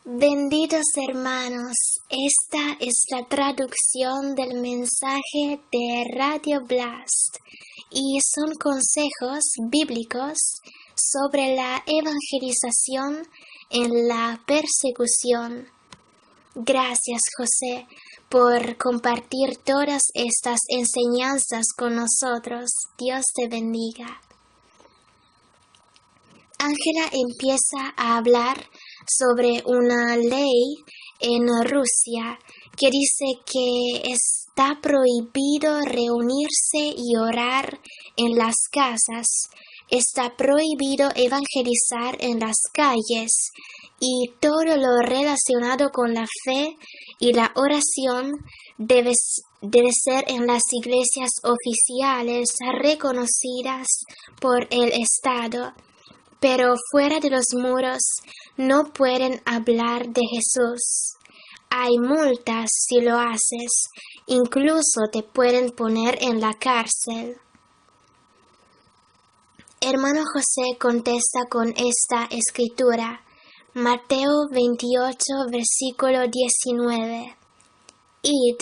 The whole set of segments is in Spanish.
Benditos hermanos, esta es la traducción del mensaje de Radio Blast y son consejos bíblicos sobre la evangelización en la persecución. Gracias, José, por compartir todas estas enseñanzas con nosotros. Dios te bendiga. Ángela empieza a hablar sobre una ley en Rusia que dice que está prohibido reunirse y orar en las casas, está prohibido evangelizar en las calles y todo lo relacionado con la fe y la oración debe ser en las iglesias oficiales reconocidas por el Estado. Pero fuera de los muros no pueden hablar de Jesús. Hay multas si lo haces, incluso te pueden poner en la cárcel. Hermano José contesta con esta escritura, Mateo 28, versículo 19. Id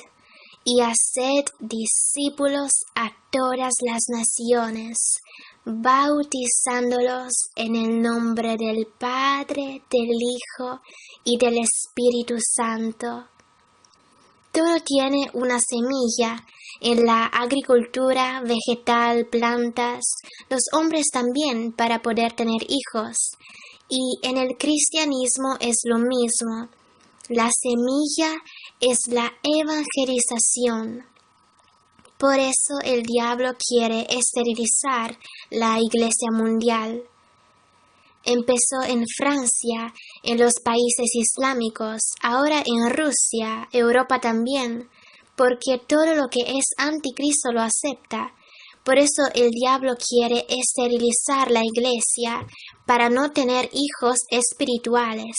y haced discípulos a todas las naciones, bautizándolos en el nombre del Padre, del Hijo y del Espíritu Santo. Todo tiene una semilla. En la agricultura, vegetal, plantas, los hombres también para poder tener hijos. Y en el cristianismo es lo mismo. La semilla es la evangelización. Por eso el diablo quiere esterilizar la iglesia mundial. Empezó en Francia, en los países islámicos, ahora en Rusia, Europa también, porque todo lo que es anticristo lo acepta. Por eso el diablo quiere esterilizar la iglesia para no tener hijos espirituales.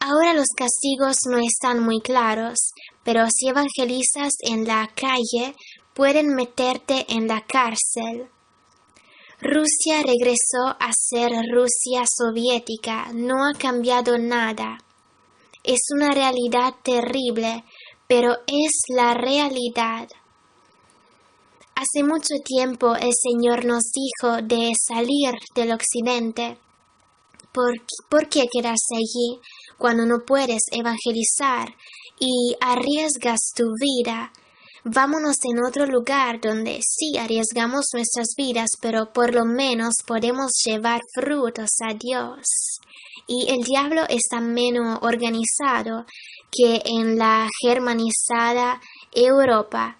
Ahora los castigos no están muy claros, pero si evangelizas en la calle, pueden meterte en la cárcel. Rusia regresó a ser Rusia soviética, no ha cambiado nada. Es una realidad terrible, pero es la realidad. Hace mucho tiempo el Señor nos dijo de salir del occidente. ¿Por qué quedarse allí cuando no puedes evangelizar y arriesgas tu vida? Vámonos en otro lugar donde sí arriesgamos nuestras vidas, pero por lo menos podemos llevar frutos a Dios. Y el diablo está menos organizado que en la germanizada Europa,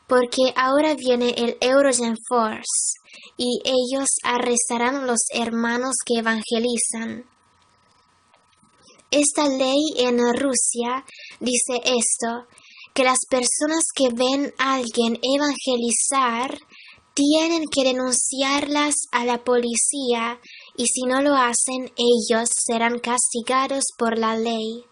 porque ahora viene el Eurogen Force y ellos arrestarán a los hermanos que evangelizan. Esta ley en Rusia dice esto, que las personas que ven a alguien evangelizar tienen que denunciarlas a la policía y si no lo hacen ellos serán castigados por la ley.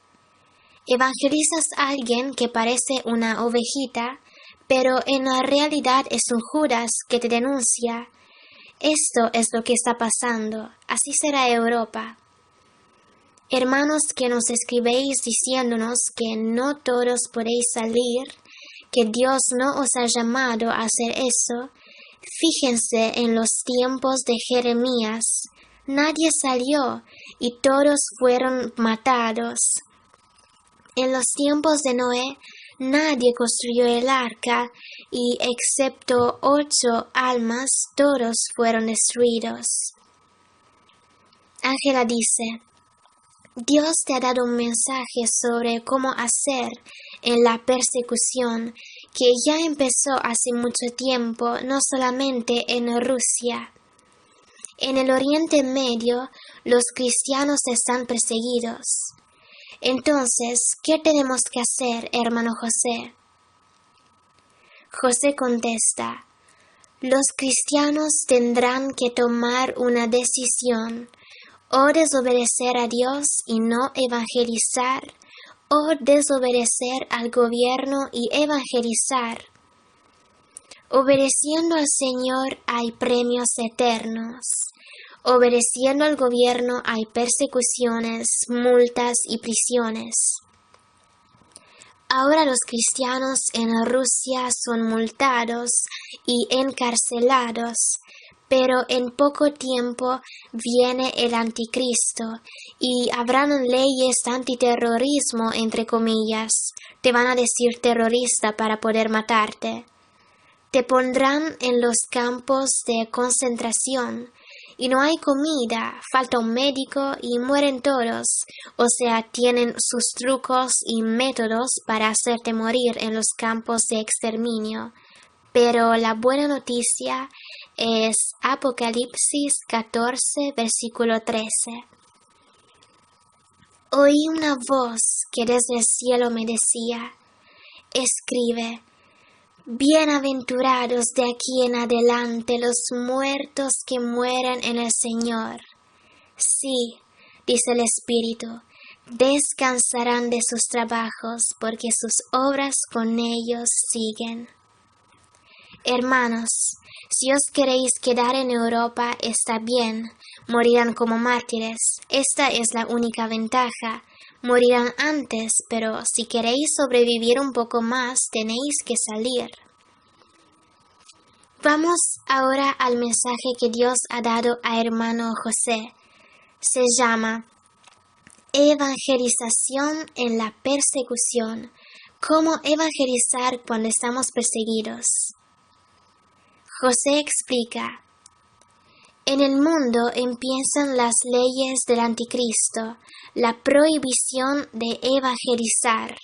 Evangelizas a alguien que parece una ovejita, pero en la realidad es un Judas que te denuncia. Esto es lo que está pasando, así será Europa. Hermanos que nos escribéis diciéndonos que no todos podéis salir, que Dios no os ha llamado a hacer eso, fíjense en los tiempos de Jeremías. Nadie salió y todos fueron matados. En los tiempos de Noé, nadie construyó el arca y excepto 8 almas, todos fueron destruidos. Ángela dice, Dios te ha dado un mensaje sobre cómo hacer en la persecución que ya empezó hace mucho tiempo, no solamente en Rusia. En el Oriente Medio, los cristianos están perseguidos. Entonces, ¿qué tenemos que hacer, hermano José? José contesta, los cristianos tendrán que tomar una decisión, o desobedecer a Dios y no evangelizar, o desobedecer al gobierno y evangelizar. Obedeciendo al Señor hay premios eternos. Obedeciendo al gobierno hay persecuciones, multas y prisiones. Ahora los cristianos en Rusia son multados y encarcelados, pero en poco tiempo viene el anticristo y habrán leyes antiterrorismo, entre comillas. Te van a decir terrorista para poder matarte. Te pondrán en los campos de concentración y no hay comida, falta un médico y mueren todos. O sea, tienen sus trucos y métodos para hacerte morir en los campos de exterminio. Pero la buena noticia es Apocalipsis 14, versículo 13. Oí una voz que desde el cielo me decía: escribe, bienaventurados de aquí en adelante los muertos que mueren en el Señor. Sí, dice el Espíritu, descansarán de sus trabajos porque sus obras con ellos siguen. Hermanos, si os queréis quedar en Europa está bien, morirán como mártires, esta es la única ventaja. Morirán antes, pero si queréis sobrevivir un poco más, tenéis que salir. Vamos ahora al mensaje que Dios ha dado a hermano José. Se llama Evangelización en la persecución. ¿Cómo evangelizar cuando estamos perseguidos? José explica: en el mundo empiezan las leyes del anticristo, la prohibición de evangelizar.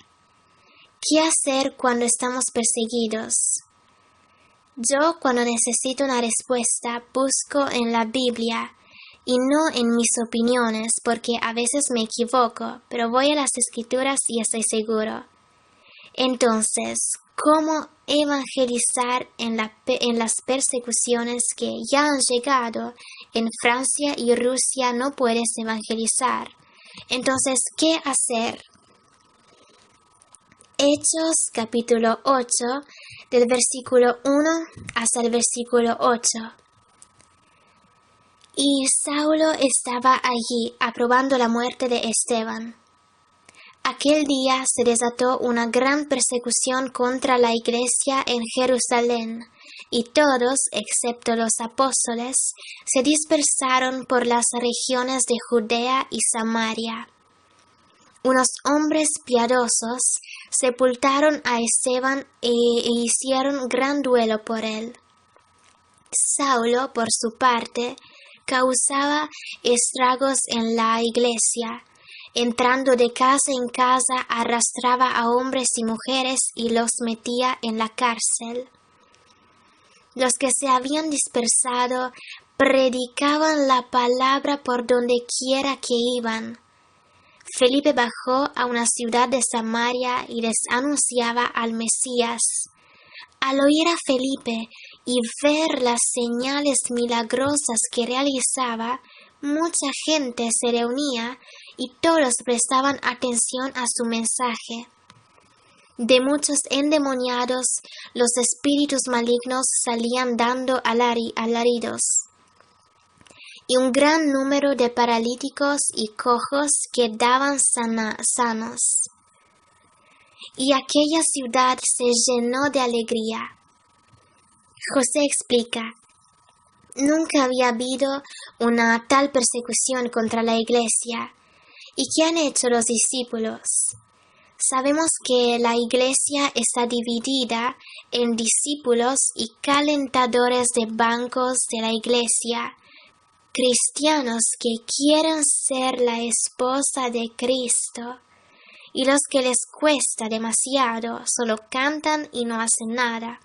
¿Qué hacer cuando estamos perseguidos? Yo, cuando necesito una respuesta, busco en la Biblia y no en mis opiniones, porque a veces me equivoco, pero voy a las Escrituras y estoy seguro. Entonces, ¿cómo evangelizar en las persecuciones que ya han llegado? En Francia y Rusia no puedes evangelizar. Entonces, ¿qué hacer? Hechos capítulo 8, del versículo 1 hasta el versículo 8. Y Saulo estaba allí aprobando la muerte de Esteban. Aquel día se desató una gran persecución contra la iglesia en Jerusalén, y todos, excepto los apóstoles, se dispersaron por las regiones de Judea y Samaria. Unos hombres piadosos sepultaron a Esteban e hicieron gran duelo por él. Saulo, por su parte, causaba estragos en la iglesia. Entrando de casa en casa, arrastraba a hombres y mujeres y los metía en la cárcel. Los que se habían dispersado predicaban la palabra por donde quiera que iban. Felipe bajó a una ciudad de Samaria y les anunciaba al Mesías. Al oír a Felipe y ver las señales milagrosas que realizaba, mucha gente se reunía y todos prestaban atención a su mensaje. De muchos endemoniados, los espíritus malignos salían dando alaridos, y un gran número de paralíticos y cojos quedaban sanos. Y aquella ciudad se llenó de alegría. José explica: nunca había habido una tal persecución contra la iglesia. ¿Y qué han hecho los discípulos? Sabemos que la iglesia está dividida en discípulos y calentadores de bancos de la iglesia, cristianos que quieren ser la esposa de Cristo, y los que les cuesta demasiado solo cantan y no hacen nada.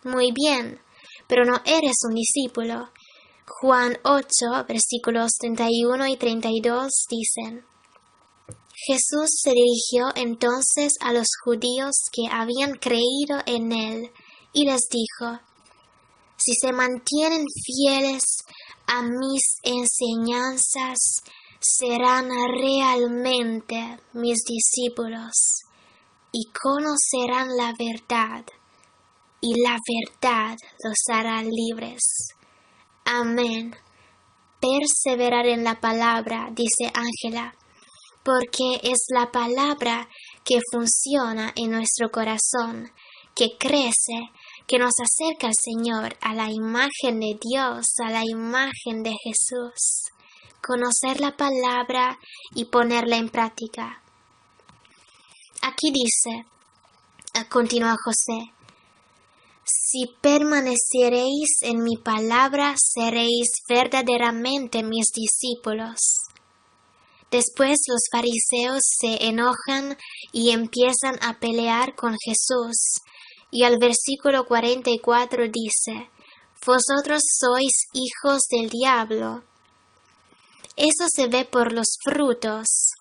Muy bien, pero no eres un discípulo. Juan 8, versículos 31 y 32 dicen: Jesús se dirigió entonces a los judíos que habían creído en él y les dijo: si se mantienen fieles a mis enseñanzas, serán realmente mis discípulos y conocerán la verdad, y la verdad los hará libres. Amén. perseverar en la palabra, dice Ángela, porque es la palabra que funciona en nuestro corazón, que crece, que nos acerca al Señor, a la imagen de Dios, a la imagen de Jesús. Conocer la palabra y ponerla en práctica. Aquí dice, continúa José, si permaneceréis en mi palabra, seréis verdaderamente mis discípulos. Después los fariseos se enojan y empiezan a pelear con Jesús. Y al versículo 44 dice, vosotros sois hijos del diablo. Eso se ve por los frutos.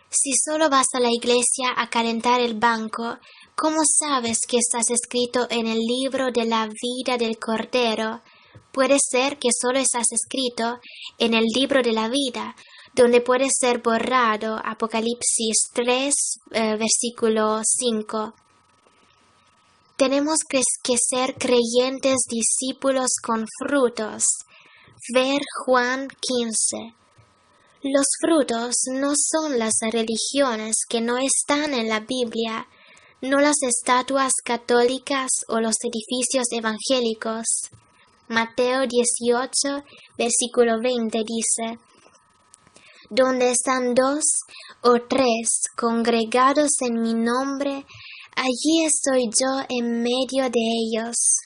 Si solo vas a la iglesia a calentar el banco, ¿cómo sabes que estás escrito en el libro de la vida del Cordero? Puede ser que solo estás escrito en el libro de la vida, donde puede ser borrado. Apocalipsis 3, versículo 5. Tenemos que ser creyentes discípulos con frutos. Ver Juan 15. Los frutos no son las religiones que no están en la Biblia, no las estatuas católicas o los edificios evangélicos. Mateo 18, versículo 20 dice, donde están 2 o 3 congregados en mi nombre, allí estoy yo en medio de ellos.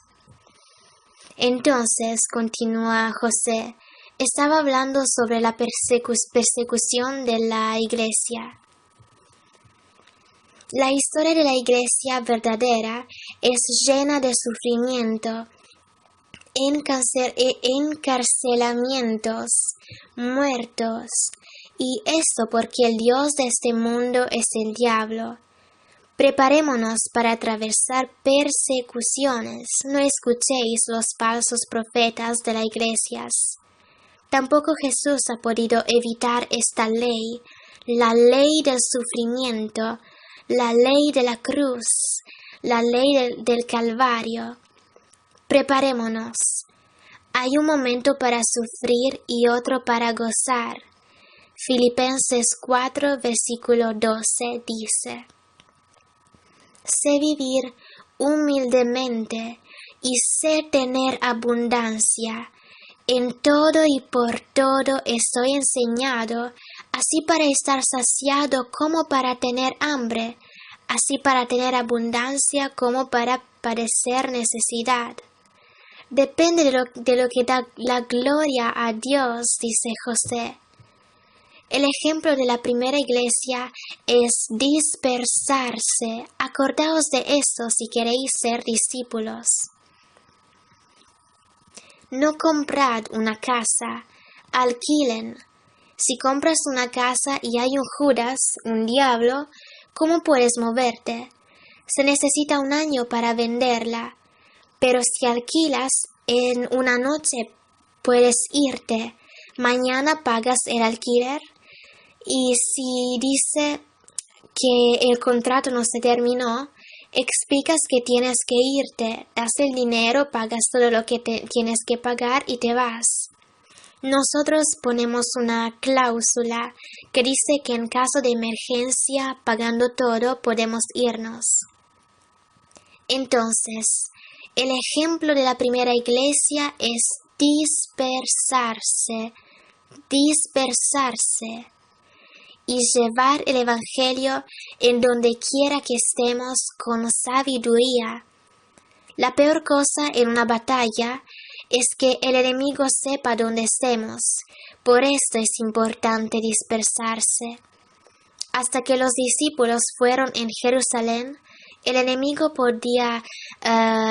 Entonces, continúa José, estaba hablando sobre la persecución de la iglesia. La historia de la iglesia verdadera es llena de sufrimiento, encarcelamientos, muertos, y esto porque el Dios de este mundo es el diablo. Preparémonos para atravesar persecuciones. No escuchéis los falsos profetas de las iglesias. Tampoco Jesús ha podido evitar esta ley, la ley del sufrimiento, la ley de la cruz, la ley del Calvario. Preparémonos. Hay un momento para sufrir y otro para gozar. Filipenses 4, versículo 12 dice, sé vivir humildemente y sé tener abundancia. En todo y por todo estoy enseñado, así para estar saciado como para tener hambre, así para tener abundancia como para padecer necesidad. Depende de lo que da la gloria a Dios, dice José. El ejemplo de la primera iglesia es dispersarse. Acordaos de eso si queréis ser discípulos. No comprad una casa, alquilen. Si compras una casa y hay un Judas, un diablo, ¿cómo puedes moverte? Se necesita un año para venderla. Pero si alquilas en una noche, puedes irte. Mañana pagas el alquiler. Y si dice que el contrato no se terminó, explicas que tienes que irte, das el dinero, pagas todo lo que tienes que pagar y te vas. Nosotros ponemos una cláusula que dice que en caso de emergencia, pagando todo, podemos irnos. Entonces, el ejemplo de la primera iglesia es dispersarse y llevar el Evangelio en donde quiera que estemos con sabiduría. La peor cosa en una batalla es que el enemigo sepa dónde estemos. Por esto es importante dispersarse. Hasta que los discípulos fueron en Jerusalén, el enemigo podía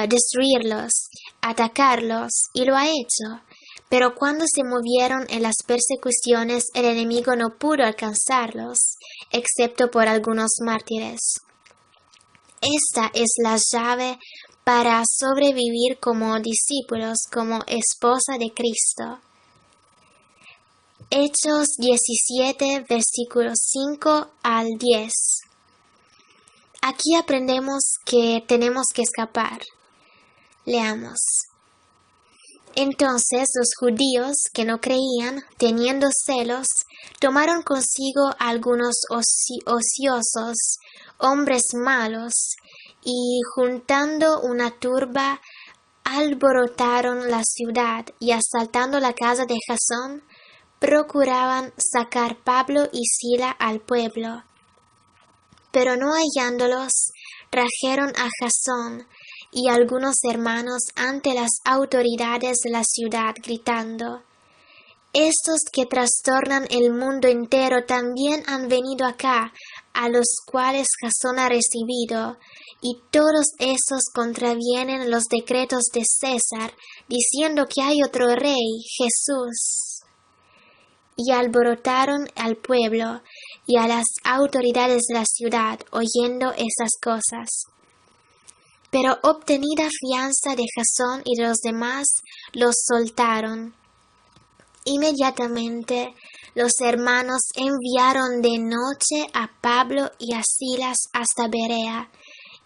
destruirlos, atacarlos, y lo ha hecho. Pero cuando se movieron en las persecuciones, el enemigo no pudo alcanzarlos, excepto por algunos mártires. Esta es la llave para sobrevivir como discípulos, como esposa de Cristo. Hechos 17, versículos 5 al 10. Aquí aprendemos que tenemos que escapar. Leamos. Entonces los judíos que no creían, teniendo celos, tomaron consigo algunos ociosos, hombres malos, y juntando una turba, alborotaron la ciudad y asaltando la casa de Jasón, procuraban sacar Pablo y Sila al pueblo. Pero no hallándolos, trajeron a Jasón y algunos hermanos ante las autoridades de la ciudad, gritando: «Estos que trastornan el mundo entero también han venido acá, a los cuales Jasón ha recibido, y todos esos contravienen los decretos de César, diciendo que hay otro rey, Jesús». Y alborotaron al pueblo y a las autoridades de la ciudad, oyendo esas cosas. Pero obtenida fianza de Jasón y de los demás, los soltaron. Inmediatamente los hermanos enviaron de noche a Pablo y a Silas hasta Berea,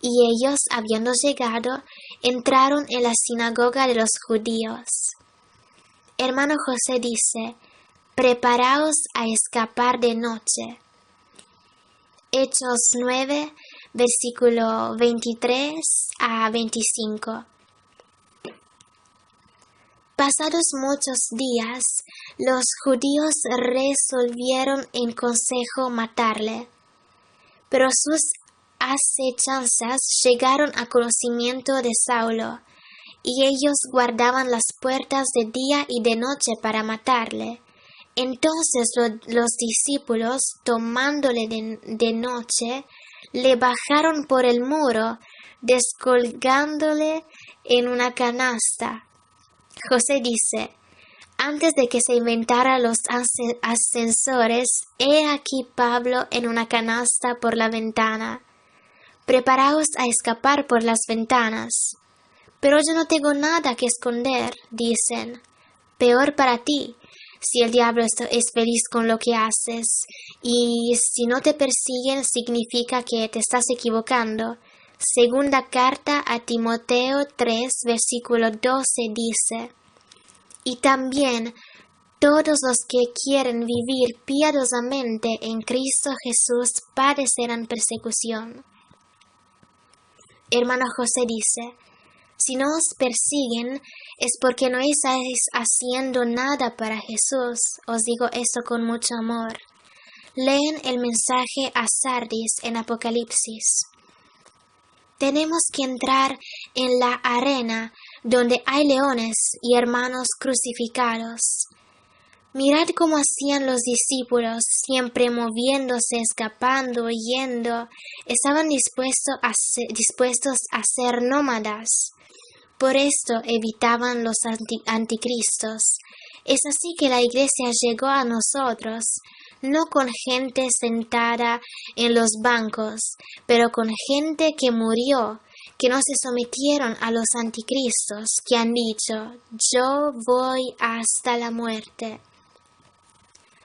y ellos, habiendo llegado, entraron en la sinagoga de los judíos. Hermano José dice: «Preparaos a escapar de noche». Hechos 9, versículo 23 a 25. Pasados muchos días, los judíos resolvieron en consejo matarle, pero sus asechanzas llegaron a conocimiento de Saulo, y ellos guardaban las puertas de día y de noche para matarle. Entonces los discípulos, tomándole de noche, le bajaron por el muro, descolgándole en una canasta. José dice: «Antes de que se inventaran los ascensores, he aquí Pablo en una canasta por la ventana. Preparaos a escapar por las ventanas». «Pero yo no tengo nada que esconder», dicen. «Peor para ti, si el diablo es feliz con lo que haces, y si no te persiguen significa que te estás equivocando». Segunda carta a Timoteo 3, versículo 12 dice: «Y también todos los que quieren vivir piadosamente en Cristo Jesús padecerán persecución». Hermano José dice: «Si no os persiguen, es porque no estáis haciendo nada para Jesús. Os digo eso con mucho amor». Leen el mensaje a Sardis en Apocalipsis. Tenemos que entrar en la arena donde hay leones y hermanos crucificados. Mirad cómo hacían los discípulos, siempre moviéndose, escapando, huyendo. Estaban dispuestos a ser nómadas. Por esto evitaban los anticristos. Es así que la iglesia llegó a nosotros, no con gente sentada en los bancos, pero con gente que murió, que no se sometieron a los anticristos, que han dicho: «Yo voy hasta la muerte».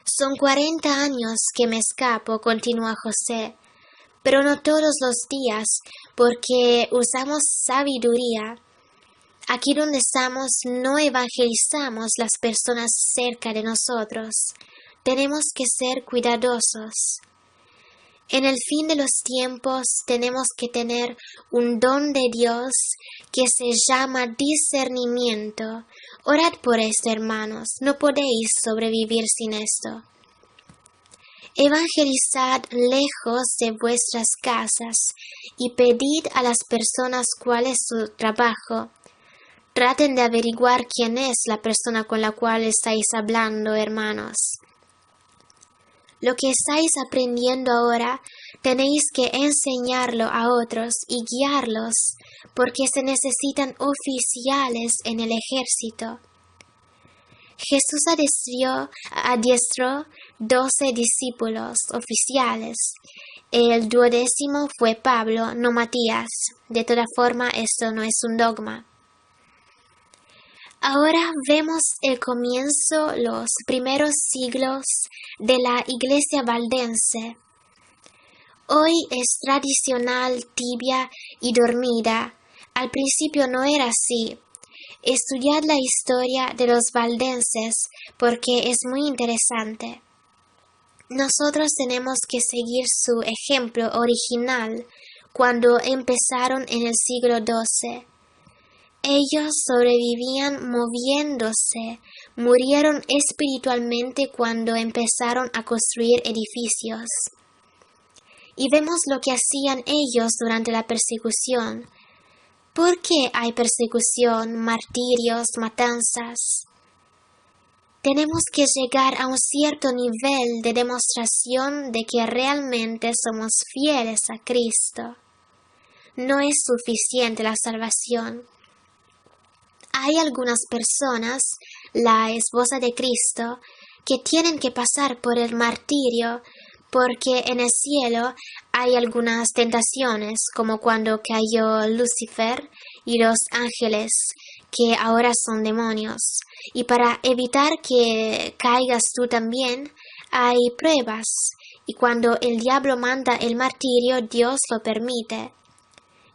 «Son 40 años que me escapo», continúa José, «pero no todos los días, porque usamos sabiduría. Aquí donde estamos no evangelizamos las personas cerca de nosotros. Tenemos que ser cuidadosos. En el fin de los tiempos tenemos que tener un don de Dios que se llama discernimiento. Orad por esto, hermanos, no podéis sobrevivir sin esto. Evangelizad lejos de vuestras casas y pedid a las personas cuál es su trabajo. Traten de averiguar quién es la persona con la cual estáis hablando, hermanos. Lo que estáis aprendiendo ahora tenéis que enseñarlo a otros y guiarlos, porque se necesitan oficiales en el ejército. Jesús adiestró 12 discípulos oficiales. El 12º fue Pablo, no Matías. De toda forma, esto no es un dogma. Ahora vemos el comienzo, los primeros siglos de la iglesia valdense. Hoy es tradicional, tibia y dormida. Al principio no era así. Estudiad la historia de los valdenses porque es muy interesante. Nosotros tenemos que seguir su ejemplo original cuando empezaron en el siglo XII. Ellos sobrevivían moviéndose, murieron espiritualmente cuando empezaron a construir edificios. Y vemos lo que hacían ellos durante la persecución. ¿Por qué hay persecución, martirios, matanzas? Tenemos que llegar a un cierto nivel de demostración de que realmente somos fieles a Cristo. No es suficiente la salvación. Hay algunas personas, la esposa de Cristo, que tienen que pasar por el martirio porque en el cielo hay algunas tentaciones, como cuando cayó Lucifer y los ángeles, que ahora son demonios. Y para evitar que caigas tú también, hay pruebas. Y cuando el diablo manda el martirio, Dios lo permite.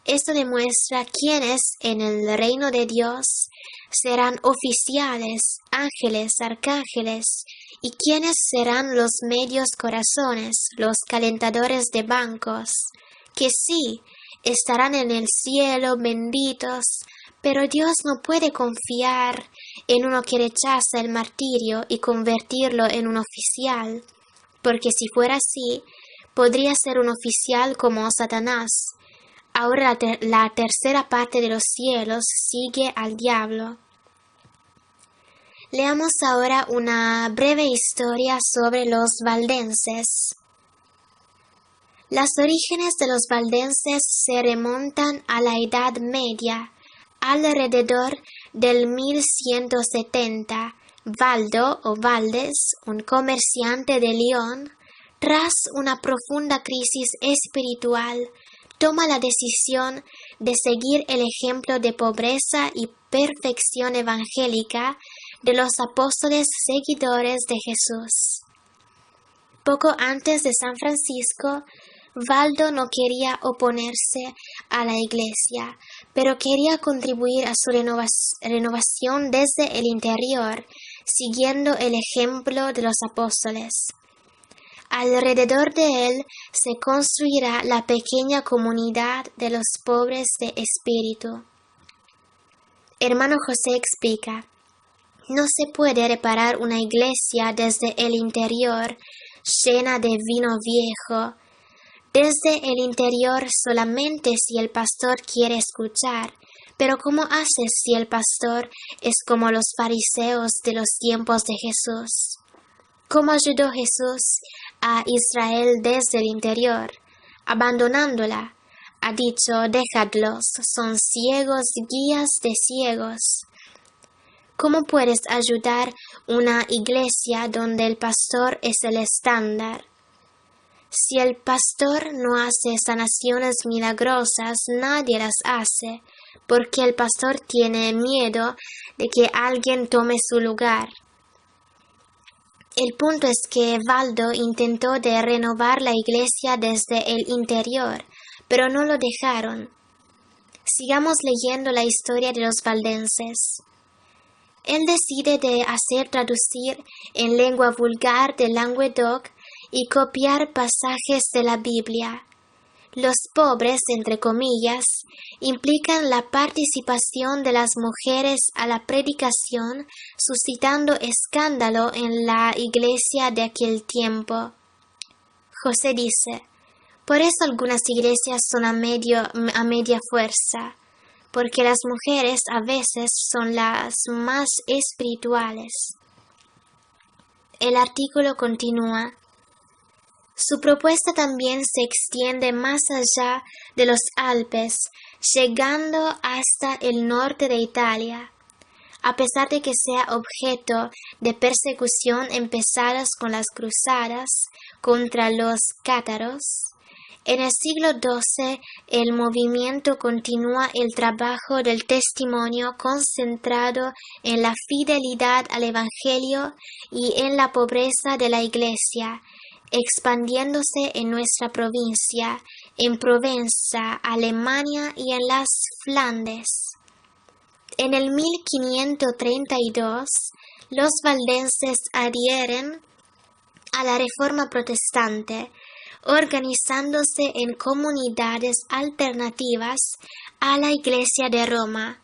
Esto demuestra quiénes en el reino de Dios serán oficiales, ángeles, arcángeles, y quiénes serán los medios corazones, los calentadores de bancos, que sí, estarán en el cielo benditos, pero Dios no puede confiar en uno que rechaza el martirio y convertirlo en un oficial, porque si fuera así, podría ser un oficial como Satanás. Ahora la tercera parte de los cielos sigue al diablo. Leamos ahora una breve historia sobre los valdenses. Los orígenes de los valdenses se remontan a la Edad Media, alrededor del 1170. Valdo o Valdes, un comerciante de León, tras una profunda crisis espiritual, toma la decisión de seguir el ejemplo de pobreza y perfección evangélica de los apóstoles seguidores de Jesús. Poco antes de San Francisco, Valdo no quería oponerse a la Iglesia, pero quería contribuir a su renovación desde el interior, siguiendo el ejemplo de los apóstoles. Alrededor de él se construirá la pequeña comunidad de los pobres de espíritu. Hermano José explica: no se puede reparar una iglesia desde el interior, llena de vino viejo. Desde el interior solamente si el pastor quiere escuchar. Pero ¿cómo haces si el pastor es como los fariseos de los tiempos de Jesús? ¿Cómo ayudó Jesús a Israel desde el interior? Abandonándola. Ha dicho: dejadlos, son ciegos, guías de ciegos. ¿Cómo puedes ayudar una iglesia donde el pastor es el estándar? Si el pastor no hace sanaciones milagrosas, nadie las hace, porque el pastor tiene miedo de que alguien tome su lugar. El punto es que Valdo intentó de renovar la iglesia desde el interior, pero no lo dejaron. Sigamos leyendo la historia de los valdenses. Él decide de hacer traducir en lengua vulgar de Languedoc y copiar pasajes de la Biblia. Los pobres, entre comillas, implican la participación de las mujeres a la predicación, suscitando escándalo en la iglesia de aquel tiempo. José dice: por eso algunas iglesias son a media fuerza, porque las mujeres a veces son las más espirituales. El artículo continúa. Su propuesta también se extiende más allá de los Alpes, llegando hasta el norte de Italia. A pesar de que sea objeto de persecución empezadas con las cruzadas contra los cátaros, en el siglo XII el movimiento continúa el trabajo del testimonio concentrado en la fidelidad al Evangelio y en la pobreza de la Iglesia, expandiéndose en nuestra provincia, en Provenza, Alemania y en las Flandes. En el 1532, los valdenses adhieren a la Reforma Protestante, organizándose en comunidades alternativas a la Iglesia de Roma.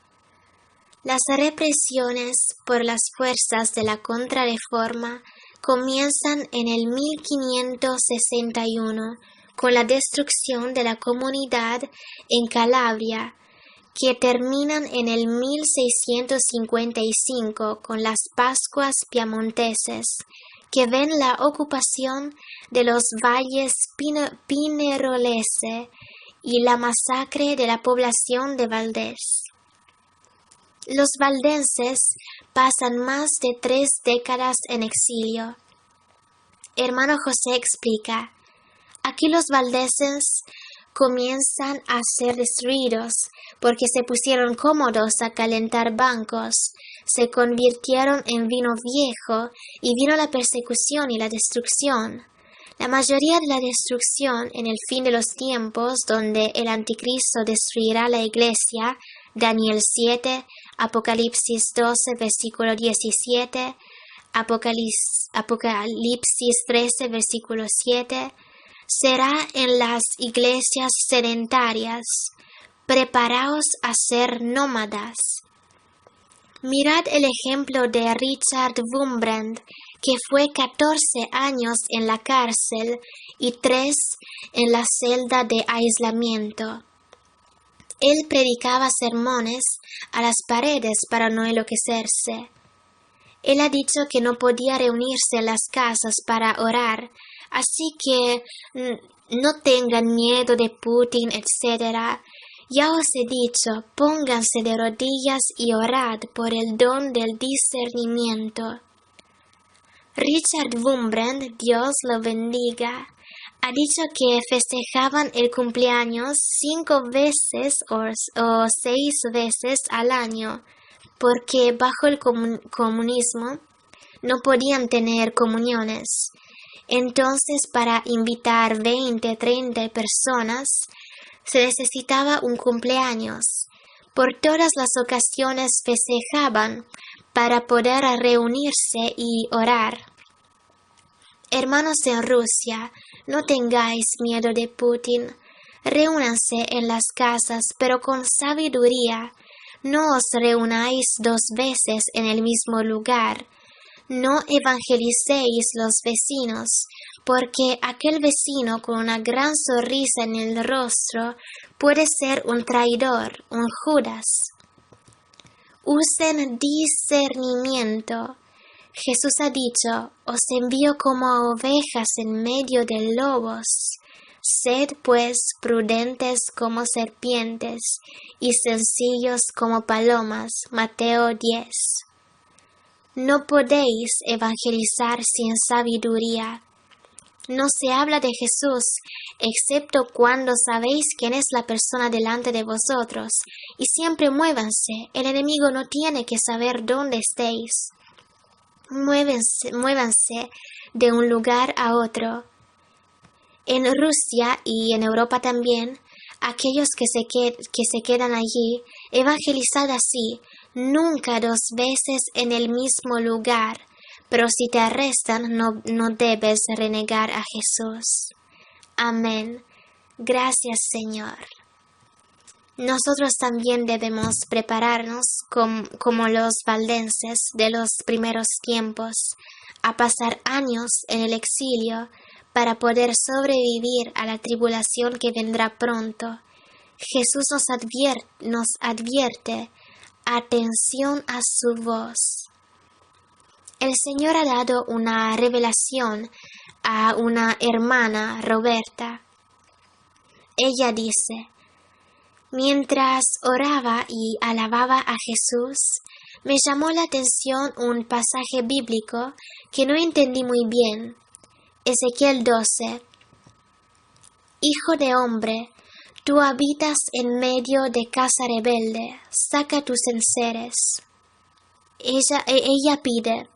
Las represiones por las fuerzas de la Contrarreforma comienzan en el 1561 con la destrucción de la comunidad en Calabria, que terminan en el 1655 con las Pascuas Piamonteses, que ven la ocupación de los valles Pinerolese y la masacre de la población de Valdés. Los valdenses pasan más de 3 décadas en exilio. Hermano José explica: aquí los valdenses comienzan a ser destruidos porque se pusieron cómodos a calentar bancos, se convirtieron en vino viejo y vino la persecución y la destrucción. La mayoría de la destrucción en el fin de los tiempos, donde el anticristo destruirá la iglesia, Daniel 7, Apocalipsis 12, versículo 17, Apocalipsis 13, versículo 7, será en las iglesias sedentarias. Preparaos a ser nómadas. Mirad el ejemplo de Richard Wurmbrand, que fue 14 años en la cárcel y 3 en la celda de aislamiento. Él predicaba sermones a las paredes para no enloquecerse. Él ha dicho que no podía reunirse en las casas para orar, así que no tengan miedo de Putin, etc. Ya os he dicho, pónganse de rodillas y orad por el don del discernimiento. Richard Wurmbrand, Dios lo bendiga, ha dicho que festejaban el cumpleaños 5 veces o 6 veces al año, porque bajo el comunismo no podían tener comuniones. Entonces, para invitar 20, 30 personas, se necesitaba un cumpleaños. Por todas las ocasiones festejaban para poder reunirse y orar. Hermanos en Rusia, no tengáis miedo de Putin. Reúnanse en las casas, pero con sabiduría. No os reunáis 2 veces en el mismo lugar. No evangelicéis los vecinos, porque aquel vecino con una gran sonrisa en el rostro puede ser un traidor, un Judas. Usen discernimiento. Jesús ha dicho: os envío como a ovejas en medio de lobos. Sed pues prudentes como serpientes y sencillos como palomas. Mateo 10. No podéis evangelizar sin sabiduría. No se habla de Jesús, excepto cuando sabéis quién es la persona delante de vosotros, y siempre muévanse. El enemigo no tiene que saber dónde estéis. Muévanse de un lugar a otro. En Rusia y en Europa también, aquellos que se quedan allí, evangelizad así, nunca 2 veces en el mismo lugar, pero si te arrestan no debes renegar a Jesús. Amén. Gracias, Señor. Nosotros también debemos prepararnos como los valdenses de los primeros tiempos, a pasar años en el exilio para poder sobrevivir a la tribulación que vendrá pronto. Jesús nos advierte, atención a su voz. El Señor ha dado una revelación a una hermana, Roberta. Ella dice: mientras oraba y alababa a Jesús, me llamó la atención un pasaje bíblico que no entendí muy bien. Ezequiel 12. Hijo de hombre, tú habitas en medio de casa rebelde, saca tus enseres. Ella pide: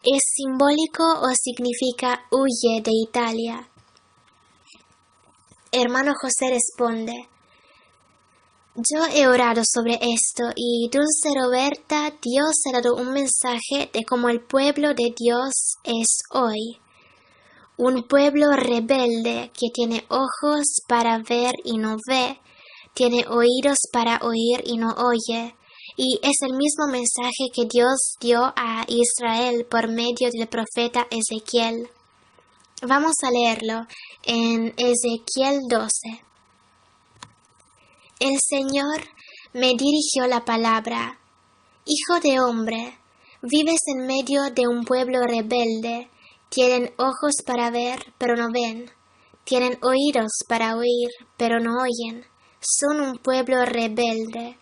¿es simbólico o significa huye de Italia? Hermano José responde: Yo he orado sobre esto y Dulce Roberta, Dios ha dado un mensaje de cómo el pueblo de Dios es hoy. Un pueblo rebelde que tiene ojos para ver y no ve, tiene oídos para oír y no oye. Y es el mismo mensaje que Dios dio a Israel por medio del profeta Ezequiel. Vamos a leerlo en Ezequiel 12. El Señor me dirigió la palabra: Hijo de hombre, vives en medio de un pueblo rebelde. Tienen ojos para ver, pero no ven. Tienen oídos para oír, pero no oyen. Son un pueblo rebelde.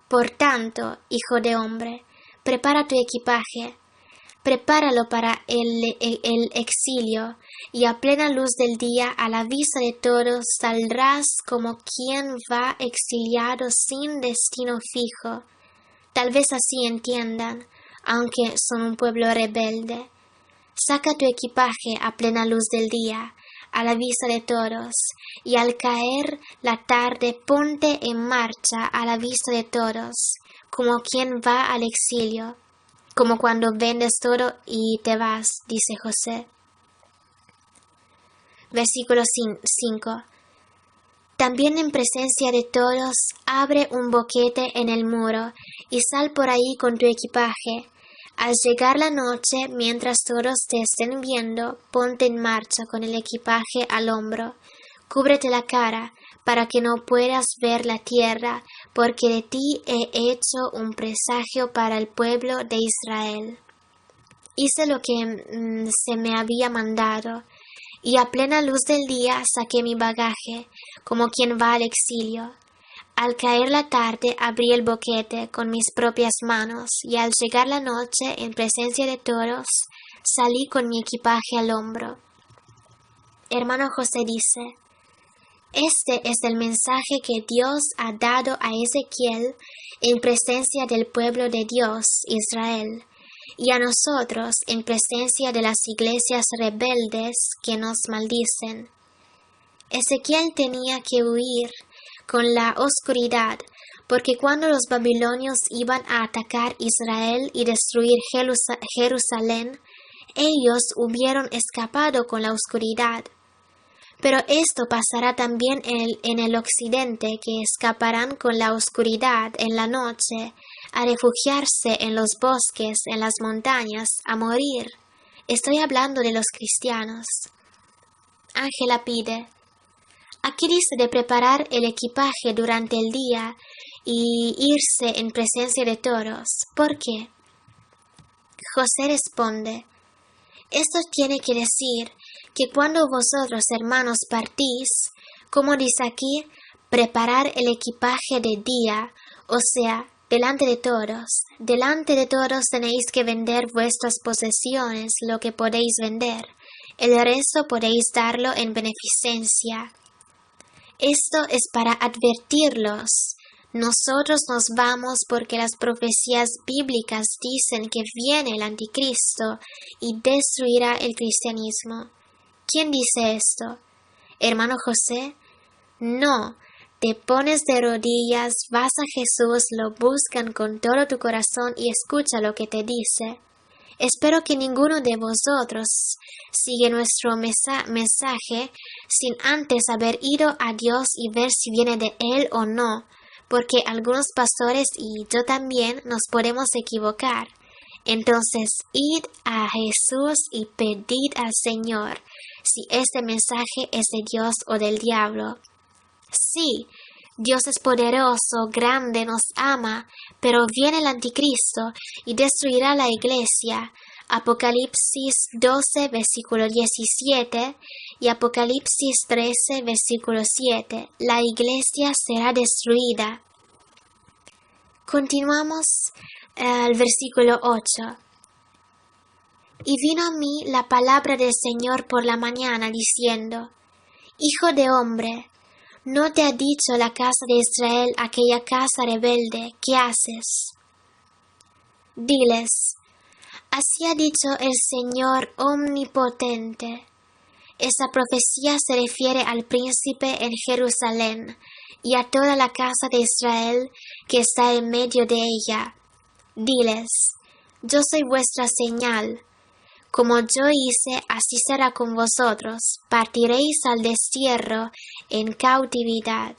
Por tanto, hijo de hombre, prepara tu equipaje. Prepáralo para el exilio, y a plena luz del día, a la vista de todos, saldrás como quien va exiliado sin destino fijo. Tal vez así entiendan, aunque son un pueblo rebelde. Saca tu equipaje a plena luz del día, a la vista de todos, y al caer la tarde ponte en marcha a la vista de todos, como quien va al exilio, como cuando vendes todo y te vas, dice José. Versículo 5. También en presencia de todos, abre un boquete en el muro, y sal por ahí con tu equipaje. Al llegar la noche, mientras todos te estén viendo, ponte en marcha con el equipaje al hombro. Cúbrete la cara, para que no puedas ver la tierra, porque de ti he hecho un presagio para el pueblo de Israel. Hice lo que se me había mandado, y a plena luz del día saqué mi bagaje, como quien va al exilio. Al caer la tarde abrí el boquete con mis propias manos, y al llegar la noche en presencia de todos, salí con mi equipaje al hombro. Hermano José dice: este es el mensaje que Dios ha dado a Ezequiel en presencia del pueblo de Dios, Israel, y a nosotros en presencia de las iglesias rebeldes que nos maldicen. Ezequiel tenía que huir con la oscuridad, porque cuando los babilonios iban a atacar Israel y destruir Jerusalén, ellos hubieron escapado con la oscuridad. Pero esto pasará también en el occidente, que escaparán con la oscuridad en la noche, a refugiarse en los bosques, en las montañas, a morir. Estoy hablando de los cristianos. Ángela pide: aquí dice de preparar el equipaje durante el día y irse en presencia de todos. ¿Por qué? José responde: esto tiene que decir que cuando vosotros, hermanos, partís, como dice aquí, preparar el equipaje de día, o sea, delante de todos tenéis que vender vuestras posesiones, lo que podéis vender. El resto podéis darlo en beneficencia. Esto es para advertirlos. Nosotros nos vamos porque las profecías bíblicas dicen que viene el anticristo y destruirá el cristianismo. ¿Quién dice esto? ¿Hermano José? No. Te pones de rodillas, vas a Jesús, lo buscan con todo tu corazón y escucha lo que te dice. Espero que ninguno de vosotros sigue nuestro mensaje sin antes haber ido a Dios y ver si viene de Él o no, porque algunos pastores y yo también nos podemos equivocar. Entonces, id a Jesús y pedid al Señor si este mensaje es de Dios o del diablo. Sí, Dios es poderoso, grande, nos ama, pero viene el anticristo y destruirá la iglesia. Apocalipsis 12, versículo 17 y Apocalipsis 13, versículo 7. La iglesia será destruida. Continuamos al versículo 8. Y vino a mí la palabra del Señor por la mañana, diciendo: Hijo de hombre, ¿no te ha dicho la casa de Israel, aquella casa rebelde, qué haces? Diles: así ha dicho el Señor omnipotente. Esa profecía se refiere al príncipe en Jerusalén, y a toda la casa de Israel que está en medio de ella. Diles: yo soy vuestra señal. Como yo hice, así será con vosotros. Partiréis al destierro en cautividad.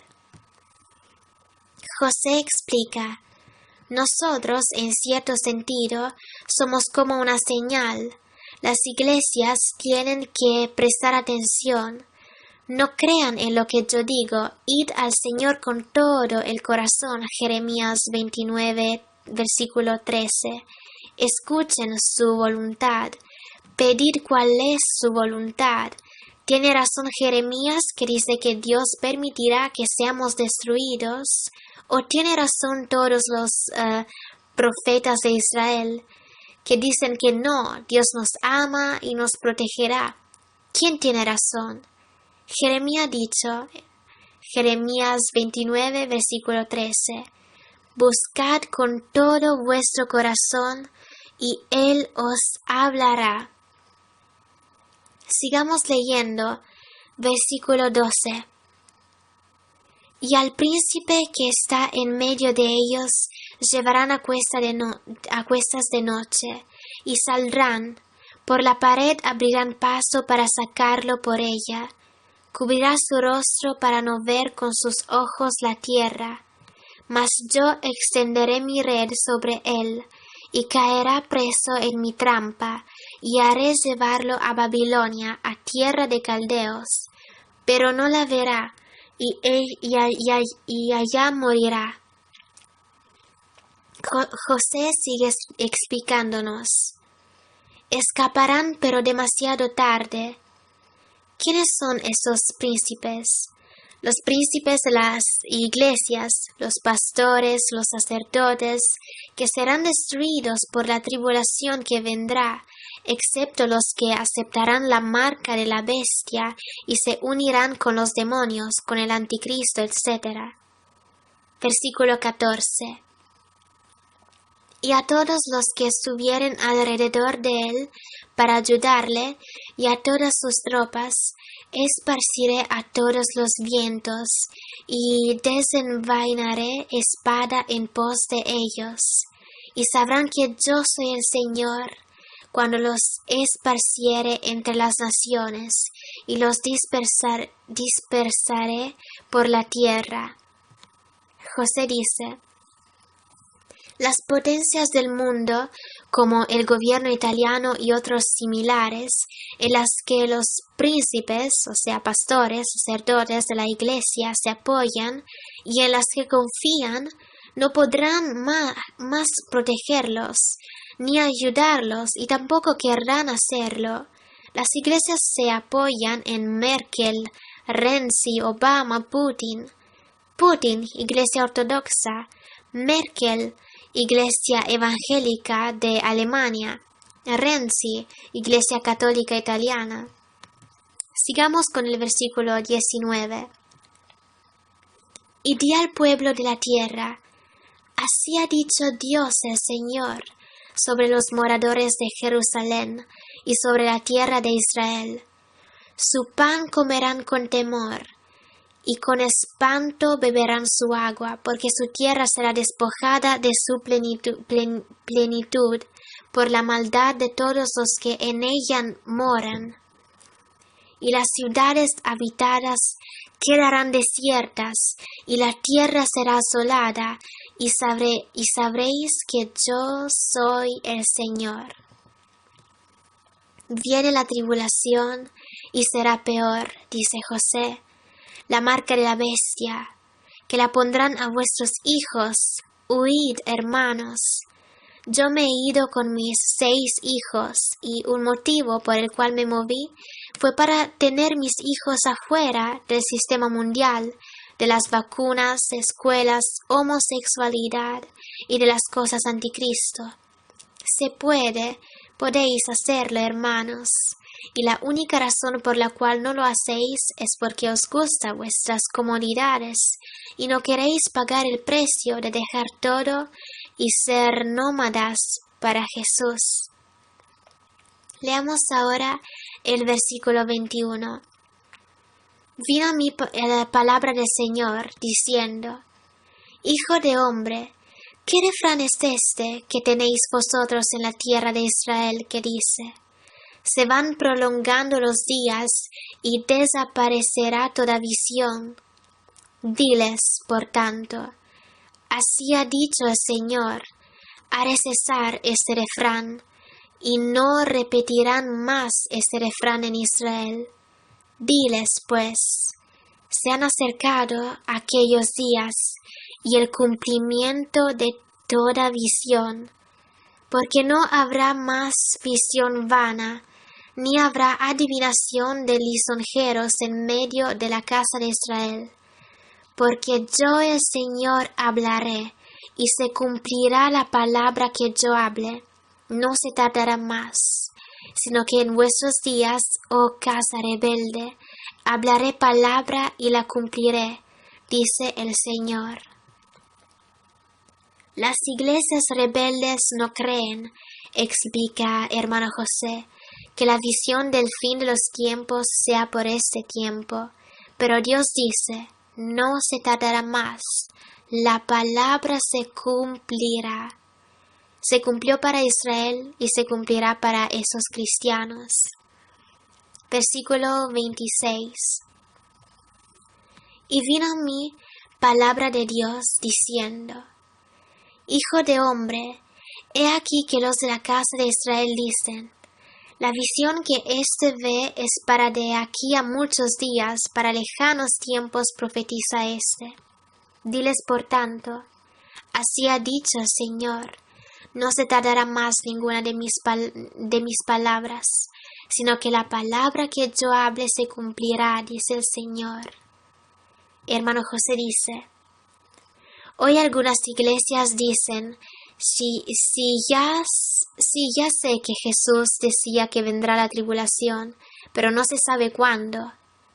José explica: nosotros, en cierto sentido, somos como una señal. Las iglesias tienen que prestar atención. No crean en lo que yo digo. Id al Señor con todo el corazón. Jeremías 29, versículo 13. Escuchen su voluntad. Pedid cuál es su voluntad. Tiene razón Jeremías, que dice que Dios permitirá que seamos destruidos. ¿O tiene razón todos los profetas de Israel, que dicen que no, Dios nos ama y nos protegerá? ¿Quién tiene razón? Jeremías ha dicho, Jeremías 29, versículo 13, buscad con todo vuestro corazón y Él os hablará. Sigamos leyendo, versículo 12. Y al príncipe que está en medio de ellos llevarán a cuestas de noche, y saldrán, por la pared abrirán paso para sacarlo por ella. Cubrirá su rostro para no ver con sus ojos la tierra. Mas yo extenderé mi red sobre él, y caerá preso en mi trampa, y haré llevarlo a Babilonia, a tierra de caldeos, pero no la verá, y allá morirá. José sigue explicándonos: escaparán, pero demasiado tarde. ¿Quiénes son esos príncipes? Los príncipes de las iglesias, los pastores, los sacerdotes, que serán destruidos por la tribulación que vendrá, excepto los que aceptarán la marca de la bestia y se unirán con los demonios, con el anticristo, etc. Versículo 14. Y a todos los que estuvieren alrededor de él para ayudarle, y a todas sus tropas, esparciré a todos los vientos, y desenvainaré espada en pos de ellos. Y sabrán que yo soy el Señor, cuando los esparciere entre las naciones, y los dispersaré por la tierra. José dice: las potencias del mundo, como el gobierno italiano y otros similares, en las que los príncipes, o sea, pastores, sacerdotes de la iglesia se apoyan y en las que confían, no podrán más protegerlos, ni ayudarlos, y tampoco querrán hacerlo. Las iglesias se apoyan en Merkel, Renzi, Obama, Putin. Putin, Iglesia Ortodoxa; Merkel, Iglesia Evangélica de Alemania; Renzi, Iglesia Católica Italiana. Sigamos con el versículo 19. Y di al pueblo de la tierra: así ha dicho Dios el Señor sobre los moradores de Jerusalén y sobre la tierra de Israel. Su pan comerán con temor, y con espanto beberán su agua, porque su tierra será despojada de su plenitud por la maldad de todos los que en ella moran. Y las ciudades habitadas quedarán desiertas, y la tierra será asolada, y sabréis que yo soy el Señor. Viene la tribulación, y será peor, dice José, la marca de la bestia, que la pondrán a vuestros hijos. Huid, hermanos. Yo me he ido con mis 6 hijos, y un motivo por el cual me moví fue para tener mis hijos afuera del sistema mundial, de las vacunas, escuelas, homosexualidad y de las cosas anticristo. Podéis hacerlo, hermanos. Y la única razón por la cual no lo hacéis es porque os gusta vuestras comodidades y no queréis pagar el precio de dejar todo y ser nómadas para Jesús. Leamos ahora el versículo 21. vino a mí la palabra del Señor, diciendo: Hijo de hombre, ¿qué refrán es este que tenéis vosotros en la tierra de Israel que dice: se van prolongando los días y desaparecerá toda visión? Diles, por tanto: así ha dicho el Señor, haré cesar este refrán, y no repetirán más este refrán en Israel. Diles, pues: se han acercado aquellos días y el cumplimiento de toda visión, porque no habrá más visión vana, ni habrá adivinación de lisonjeros en medio de la casa de Israel. Porque yo el Señor hablaré, y se cumplirá la palabra que yo hable, no se tardará más, sino que en vuestros días, oh casa rebelde, hablaré palabra y la cumpliré, dice el Señor. Las iglesias rebeldes no creen, explica hermano José, que la visión del fin de los tiempos sea por este tiempo, pero Dios dice: no se tardará más, la palabra se cumplirá. Se cumplió para Israel y se cumplirá para esos cristianos. Versículo 26. Y vino a mí palabra de Dios diciendo: Hijo de hombre, he aquí que los de la casa de Israel dicen: la visión que éste ve es para de aquí a muchos días, para lejanos tiempos profetiza éste. Diles por tanto: así ha dicho el Señor, no se tardará más ninguna de mis palabras, sino que la palabra que yo hable se cumplirá, dice el Señor. Hermano José dice: hoy algunas iglesias dicen: si ya sé que Jesús decía que vendrá la tribulación, pero no se sabe cuándo.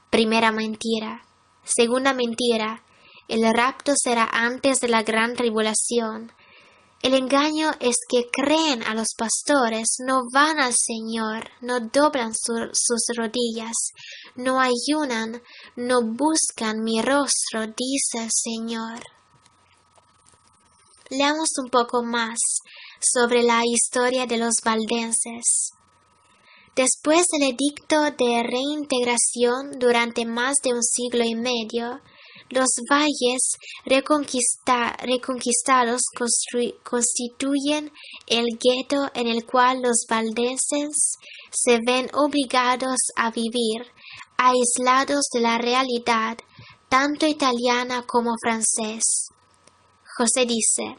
Primera mentira. Segunda mentira: el rapto será antes de la gran tribulación. El engaño es que creen a los pastores, no van al Señor, no doblan sus rodillas, no ayunan, no buscan mi rostro, dice el Señor. Leamos un poco más sobre la historia de los valdenses. Después del edicto de reintegración durante más de un siglo y medio, los valles reconquistados constituyen el gueto en el cual los valdenses se ven obligados a vivir, aislados de la realidad, tanto italiana como francés. José dice: